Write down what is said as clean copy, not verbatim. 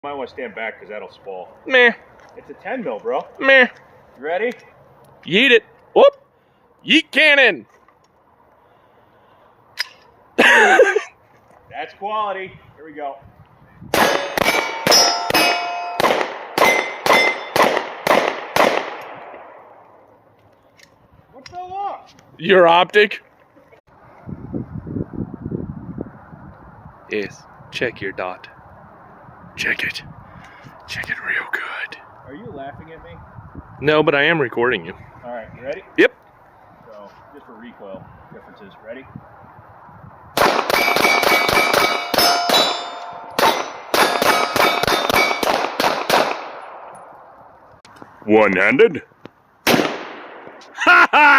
Might want to stand back because that'll spoil. Meh. It's a 10 mil, bro. Meh. You ready? Yeet it. Whoop. Yeet cannon. That's quality. Here we go. What fell off? Your optic? Yes. Check your dot. Check it. Check it real good. Are you laughing at me? No, but I am recording you. All right, you ready? Yep. So, just for recoil differences. Ready? One-handed? Ha ha!